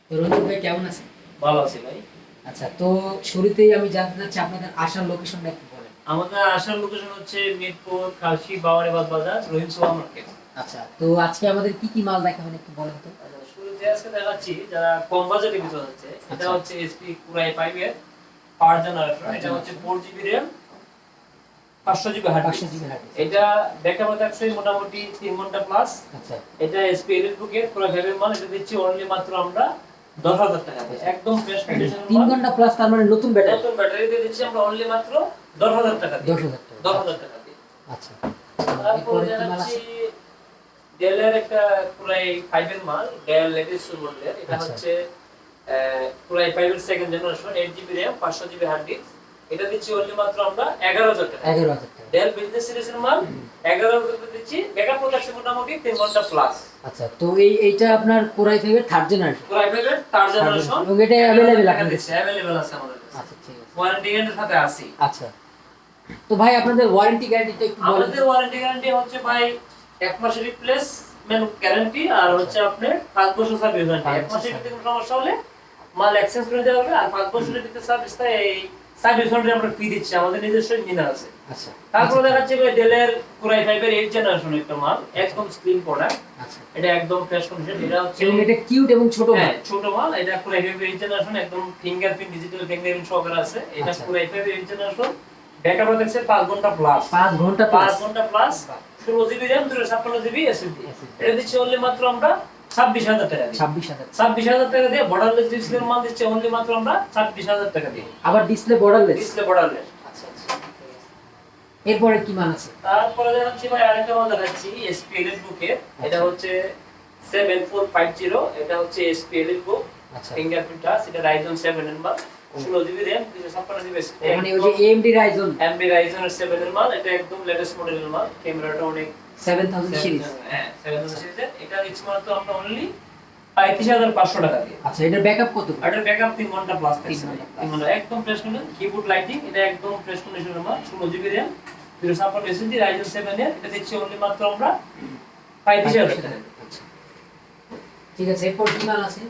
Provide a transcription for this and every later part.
তো রঞ্জিত ভাই কেমন আছেন? ভালো আছি ভাই। আচ্ছা, তো শুরুতেই আমি জানতে চাচ্ছি আপনাদের আসার লোকেশনটা একটু বলেন। আমাদের আসার লোকেশন হচ্ছে মিরপুর খালসি বাওয়ারিবাদ বাজার রহিম সুপার মার্কেট। আচ্ছা, তো আজকে আমাদের কি কি মাল দেখাবেন একটু বলেন তো। শুরুতে আজকে দেখাচ্ছি যারা কম বাজেটের ভিতর হচ্ছে, এটা আচ্ছা। হচ্ছে এসপি কুরাই 5 এর পাওয়ার জেনারেটর। এটা হচ্ছে 4GB RAM 500GB hard 500 GB hard disk. এটা ব্যাকআপ থাকছে মোটামুটি 3 ঘন্টা প্লাস। আচ্ছা এটা এসপি ইলেকট্রিক এর পুরো ভেবে মাল, এটা দিচ্ছি অনলি মাত্র আমরা 10,000 টাকা দিয়ে একদম ফ্রেশ কন্ডিশনের 3 মাল। ঘন্টা প্লাস, তার মানে নতুন ব্যাটারি। নতুন ব্যাটারি দিয়ে দিচ্ছি আমরা অনলি মাত্র 10,000 টাকা দিয়ে। 10,000 টাকা। 10,000 টাকা দিয়ে। আচ্ছা, তারপরে এরপরে কি মাল জানাচ্ছি আছে? ডেলের একটা পুরাই 5 এর মাল, ডেল লেটেস্ট মডেলের। এটা আচ্ছা। হচ্ছে পুরাই 5 এর second generation, 8GB RAM 500GB hard disk. এটা দিচ্ছি অনলি মাত্র আমরা 11,000 টাকা। 11,000 টাকা। ডেল বিজনেস সিরিজের মাল 11,000 টাকা দিচ্ছি। ব্যাকআপ প্রোডাকশন মোটামুটি 3 ঘন্টা প্লাস। আচ্ছা, তো এইটা আপনার কোরাই 5 এর থার্ড জেনারেশন। পুরাই 5 এর থার্ড জেনারেশন এবং এটা अवेलेबल আপনাদের কাছে अवेलेबल আছে আমাদের কাছে। আচ্ছা, ঠিক আছে। ওয়ারেন্টি গ্যারান্টির সাথে আছে। আচ্ছা, তো ভাই আপনাদের ওয়ারেন্টি গ্যারান্টিটা একটু বলেন। আমাদের ওয়ারেন্টি গ্যারান্টি হচ্ছে ভাই 1 মাসের রিপ্লেসমেন্ট গ্যারান্টি, আর হচ্ছে আপনি 5 বছর সার্ভিস গ্যারান্টি। 1 মাসের ভিতরে কোনো সমস্যা হলে মাল এক্সচেঞ্জ করে দেওয়া হবে, আর 5 বছরের ভিতরে সার্ভিসটা এই সার্ভিস ওয়ারেন্টি আমরা ফ্রি দিচ্ছি, আমাদের নিজস্ব ইঞ্জিনিয়ার আছে। আচ্ছা, তারপরে দেখাচ্ছি ভাই ডেলের কোরাই 5 এর 8 জেনারেশন একটা মাল, একদম স্লিম প্রোডাক্ট। আচ্ছা, এটা একদম ফ্রেশ কন্ডিশন। এটা হচ্ছে এবং এটা কিউট এবং ছোট মাল। হ্যাঁ ছোট মাল। এটা কোরাই 5 এর 8 জেনারেশন, একদম ফিঙ্গারপ্রিন্ট ডিজিটাল ফিঙ্গারপ্রিন্ট সহকারে আছে। এটা আচ্ছা। কোরাই 5 এর 8 জেনারেশন। ব্যাকআপ আছে 5 ঘন্টা প্লাস। 5 ঘন্টা 5 প্লাস। ঘন্টা plus 16GB RAM 256GB SSD। এটা দিচ্ছি অনলি মাত্র আমরা 26,000 টাকা দিয়ে। 26,000। 26,000 টাকা দিয়ে বর্ডারলেস ডিসপ্লের মাল দিচ্ছি অনলি মাত্র আমরা 26,000 টাকা দিয়ে। আবার ডিসপ্লে বর্ডারলেস। Display borderless. আচ্ছা আচ্ছা, এরপরে কি মাল আছে? তারপরে দেখাচ্ছি ভাই আরেকটা মাল দেখাচ্ছি এসপি এলিটবুক এর। এটা হচ্ছে 7450। এটা হচ্ছে এসপি এলিটবুক আচ্ছা, ফিঙ্গারপ্রিন্ট টাচ। এটা Ryzen 7 এর মাল, 16GB RAM 256GB SSD। মানে ওই যে AMD Ryzen AMD Ryzen 7 এর মাল। এটা একদম লেটেস্ট মডেলের মাল, ক্যামেরাটা অনেক 7000 সিরিজ। হ্যাঁ 7000 সিরিজের। এটা দিচ্ছি মাত্র আমরা অনলি 35,500 টাকা দিয়ে। আচ্ছা, এটার ব্যাকআপ কত? এটার ব্যাকআপ 3 ঘন্টা প্লাস 3 থাকছে। ঘন্টা plus। 3 ঘন্টা একদম ফ্রেশ কন্ডিশন, কিবোর্ড লাইটিং। এটা একদম ফ্রেশ কন্ডিশনের মাল, 16GB RAM 256GB SSD Ryzen 7 এর। এটা দিচ্ছি অনলি মাত্র আমরা 35,000 টাকা দিয়ে। আচ্ছা, ঠিক আছে, এরপর কি মাল আছে?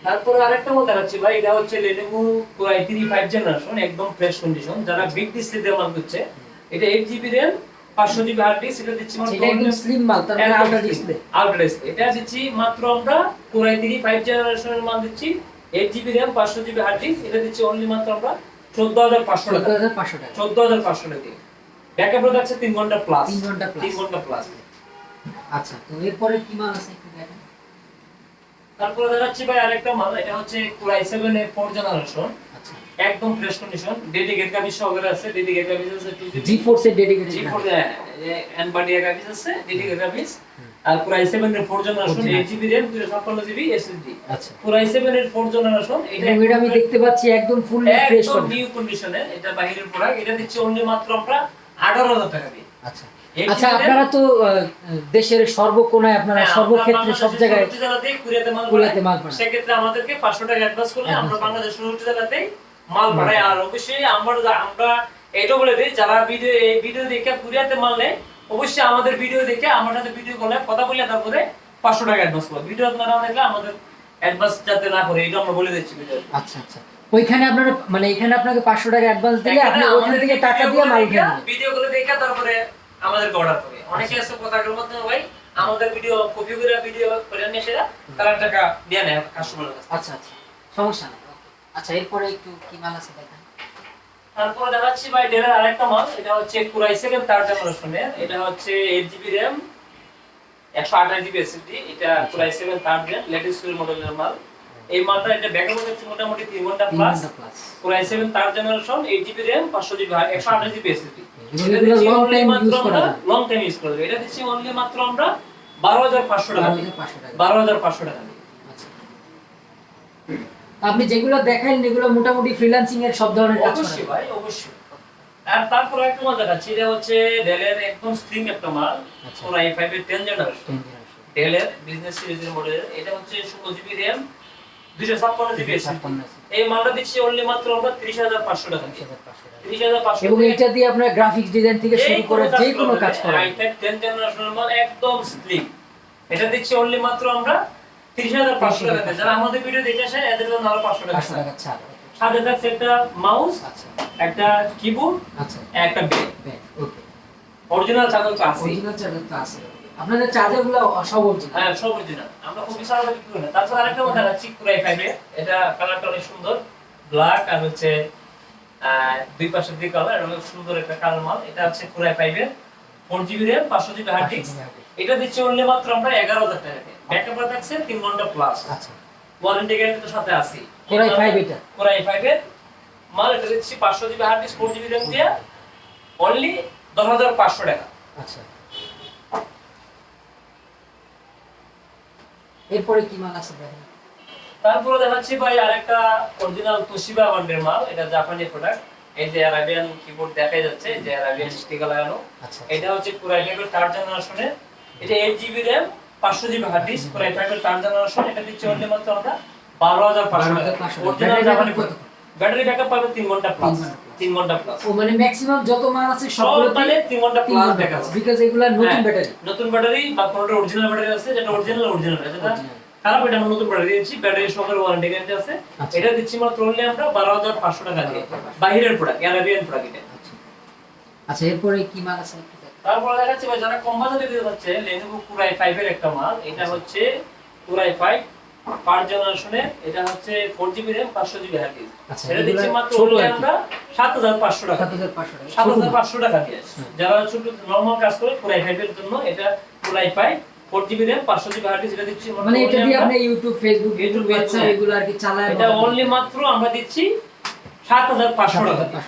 তারপরে আরেকটা মাল দেখাচ্ছি ভাই। এটা হচ্ছে Lenovo Core i3 5 জেনারেশন, একদম ফ্রেশ কন্ডিশন। যারা বিগ ডিসপ্লে দিয়ে মাল করছে, এটা 8GB RAM 500GB hard disk. এটা দিচ্ছি মাত্র এটা একদম স্লিম মাল, তার মানে আলট্রা ডিসপ্লে। Ultra display. এটা দিচ্ছি মাত্র আমরা Core i3 5 জেনারেশনের মাল দিচ্ছি 8GB RAM 500GB hard disk. এটা দিচ্ছি অনলি মাত্র আমরা 14,500 টাকা। 14,500 টাকা। 14,500 টাকা দিয়ে। ব্যাকআপ রয়েছে 3 ঘন্টা প্লাস। 3 ঘন্টা প্লাস। 3 ঘন্টা প্লাস। আচ্ছা, তো এরপরে কি মাল আছে একটু দেখেন। তারপরে দেখাচ্ছি ভাই আরেকটা মাল। এটা হচ্ছে Core i7 এর 4 জেনারেশন, আচ্ছা, একদম ফ্রেশ কন্ডিশন। ডেডিকেটেড গ্রাফিক্স সহকারে আছে। ডেডিকেটেড গ্রাফিক্স আছে 2GB। G4 এর ডেডিকেটেড। G4 এনভাইডিয়া গ্রাফিক্স আছে, ডেডিকেটেড গ্রাফিক্স। আর Core i7 এর 4 generation, 8GB RAM 256GB SSD। আচ্ছা, Core i7 এর 4 জেনারেশন। এটা আমি দেখতে পাচ্ছি একদম ফুললি ফ্রেশ একদম কন্ডিশন। নিউ কন্ডিশনে। এটা বাইরের প্রোডাক্ট। এটা দিচ্ছি অনলি মাত্র আমরা 18,000 টাকা দিয়ে। আচ্ছা আচ্ছা, আপনারা তো দেশের সর্বকোণায়, আপনারা সর্বক্ষেত্রে সব জায়গায় কুরিয়াতে মাল পাঠান। সেক্ষেত্রে আমাদেরকে 500 টাকা অ্যাডভান্স করলে আমরা বাংলাদেশের সব জেলাতেই মাল পাঠাই। আর অবশ্যই আমরা এটা বলে দিই, যারা এই ভিডিও দেখে কুরিয়াতে মাল নেয়, অবশ্যই আমাদের ভিডিও দেখে আমার সাথে ভিডিও কলে কথা বলে তারপরে 500 টাকা অ্যাডভান্স করবে। ভিডিও আপনারা দেখলে আমাদের অ্যাডভান্স যাতে না করে, এটা আমরা বলে দিচ্ছি ভিডিও। আচ্ছা আচ্ছা, ওইখানে আপনারা মানে এখানে আপনাকে 500 টাকা অ্যাডভান্স দিলে আপনি ওখান থেকে টাকা দিয়ে মাল কিনে নেবেন। ভিডিও গুলো দেখে তারপরে আমাদেরকে অর্ডার করে। অনেকে আছে কথাগুলোর মাধ্যমে ভাই আমাদের ভিডিও কপি করে ভিডিও করে নিয়ে এসে তারা টাকা দিয়ে নেয় কাস্টমারের কাছে। আচ্ছা আচ্ছা, সমস্যা নেই। আচ্ছা, এরপরে একটু কি মাল আছে দেখেন। তারপরে দেখাচ্ছি ভাই ডেলের আরেকটা মাল। এটা হচ্ছে Core i7 থার্ড জেনারেশনের। এটা হচ্ছে 8GB RAM 128GB SSD। এটা Core i7 third gen latest মডেলের মাল। এই মালটা এটা ব্যাকআপ হচ্ছে মোটামুটি 3 ঘন্টা plus. Core i7 third generation, 8GB RAM 500GB 128GB SSD। এগুলো লং টাইম ইউজ করা যায়। লং টাইম ইউজ করা যায়। এটা দিচ্ছি অনলি মাত্র আমরা 12,500 টাকা। 12,500 টাকা দিয়ে। আচ্ছা, আপনি যেগুলো দেখাইলেন এগুলো মোটামুটি ফ্রিল্যান্সিং এর সব ধরনের কাজ করেন? অবশ্যই ভাই, অবশ্যই। আর তারপর একটা মাল দেখাচ্ছি। এটা হচ্ছে ডেলের একদম স্লিম একটা মাল, Core i5 এর 10 জেনারেশন। ডেলের বিজনেস সিরিজের মডেল। এটা হচ্ছে 16GB RAM 256GB SSD। এই মালটা দিচ্ছি অনলি মাত্র আমরা 30,500 টাকা দিয়ে। 30,500। এবং এটা দিয়ে আপনারা গ্রাফিক্স ডিজাইন থেকে শুরু করে যে কোনো কাজ করেন। i5 10 জেনারেশনের মাল, একদম স্লিম। এটা দিচ্ছি অনলি মাত্র আমরা 30,500 টাকা দিয়ে। যারা আমাদের ভিডিও দেখে আসে এদের জন্য আরো 500 টাকা 500 টাকা ছাড়। সাথে থাকছে একটা মাউস, আচ্ছা একটা কিবোর্ড, আচ্ছা একটা ব্যাগ। ওকে। অরিজিনাল চার্জার তো আছে। অরিজিনাল চার্জার তো আছে। আপনাদের চার্জারগুলো সব অরিজিনাল? হ্যাঁ সব অরিজিনাল, আমরা খুবই চার্জার বিক্রি করি না। তাছাড়া আরেকটা মডেল দেখাচ্ছি কুরাই 5 এর, এটা কালারটা অনেক সুন্দর, ব্ল্যাক আর হচ্ছে দুই পাশে দুই কালার, অনেক সুন্দর একটা কালার মাল। এটা হচ্ছে কুরাই 5 এর 4GB RAM 500GB hard disk. এটা দিচ্ছে অনলি মাত্র আমরা 11,000 টাকা। ব্যাকআপ থাকছে 3 ঘন্টা প্লাস। আচ্ছা ওয়ারেন্টি গ্যারান্টি তো সাথে আছে। কোরাই 5 এটা? কোরাই 5 এর মাল এটা দিচ্ছি 500GB hard disk 4GB RAM দিয়ে অনলি 10,500 টাকা। আচ্ছা এরপরে কি মাল আছে দেখেন? তারপরে দেখাচ্ছি ভাই আরেকটা অরিজিনাল তোশিবা ব্র্যান্ডের মাল, এটা জাপানি প্রোডাক্ট। এই যে অ্যারাবিয়ান কিবোর্ড দেখা যাচ্ছে, যে অ্যারাবিয়ান স্টিকার লাগানো। আচ্ছা এটা হচ্ছে কোরাই 5 এর 3rd জেনারেশনের। এটা 8GB RAM 500GB hard disk, core i 5 এর 3rd জেনারেশন। এটা দিচ্ছে অনলি মাত্র আমরা 12,500 টাকা। অরিজিনাল জাপানি প্রোডাক্ট। ব্যাটারি ব্যাকআপ পাবে 3 ঘন্টা প্লাস। 3 ঘন্টা প্লাস। ও মানে ম্যাক্সিমাম যত মাল আছে সব মানে 3 ঘন্টা প্লাস ব্যাকআপ আছে। বিকজ এগুলা নতুন ব্যাটারি। নতুন ব্যাটারি বা কোনটা অরিজিনাল ব্যাটারি আছে, যেটা অরিজিনাল আছে, যেটা খারাপ এটা আমরা নতুন ব্যাটারি দিচ্ছি, ব্যাটারি সহকারে ওয়ারেন্টি গ্যারান্টি আছে। এটা দিচ্ছি মাত্র অনলি আমরা 12,500 টাকা দিয়ে। বাইরের প্রোডাক্ট, অ্যারাবিয়ান প্রোডাক্ট এটা। আচ্ছা এরপরে কি মাল আছে? তারপরে দেখাচ্ছি ভাই যারা কম বাজেটে দিতে হচ্ছে Lenovo কুরাই 5 এর একটা মাল। এটা হচ্ছে কুরাই 5 3rd জেনারেশনের। এটা হচ্ছে 4GB RAM 500GB hard disk. এটা দিচ্ছি মাত্র অনলি আমরা 7,500 টাকা। 7,500 টাকা দিয়ে। যারা ছোট নরমাল কাজ করে কুরাই 5 এর জন্য এটা কুরাই 5 4GB RAM 500GB hard disk. এটা দিচ্ছি মানে এটা দিয়ে আপনি ইউটিউব, ফেসবুক, হোয়াটসঅ্যাপ এগুলো আর কি চালায়। এটা অনলি মাত্র আমরা দিচ্ছি 7,500 টাকা।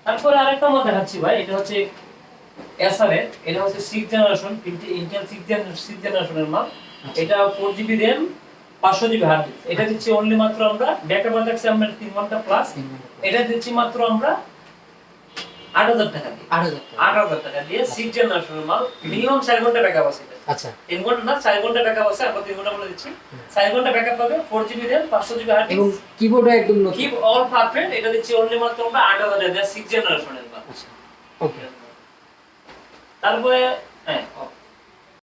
তারপরে আরেকটা মাল দেখাচ্ছি ভাই, এটা হচ্ছে এসার এর। এটা হচ্ছে 6th জেনারেশন, ইন্টেল 6th জেনারেশনের মাল। এটা 4GB RAM 500GB hard disk. এটা দিচ্ছি অনলি মাত্র আমরা ব্যাকআপ থাকছে আমরা 3 ঘন্টা প্লাস। এটা দিচ্ছি মাত্র আমরা 8,000 টাকা দিয়ে। 8,000 টাকা দিয়ে 6th জেনারেশনের মাল। মিনিমাম 4 ঘন্টা ব্যাকআপ আছে। আচ্ছা 3 ঘন্টা না 4 ঘন্টা ব্যাকআপ আছে, আমরা 3 ঘন্টা বলে দিচ্ছি। 4 ঘন্টা ব্যাকআপ পাবে, 4GB RAM 500GB হার্ড এবং ডিস্ক। কিবোর্ডও একদম নতুন। Keep all perfect. এটা দিচ্ছি অনলি মাত্র আমরা 8,000 টাকা দিয়ে 6th জেনারেশনের মাল। আচ্ছা ওকে। তারপরে হ্যাঁ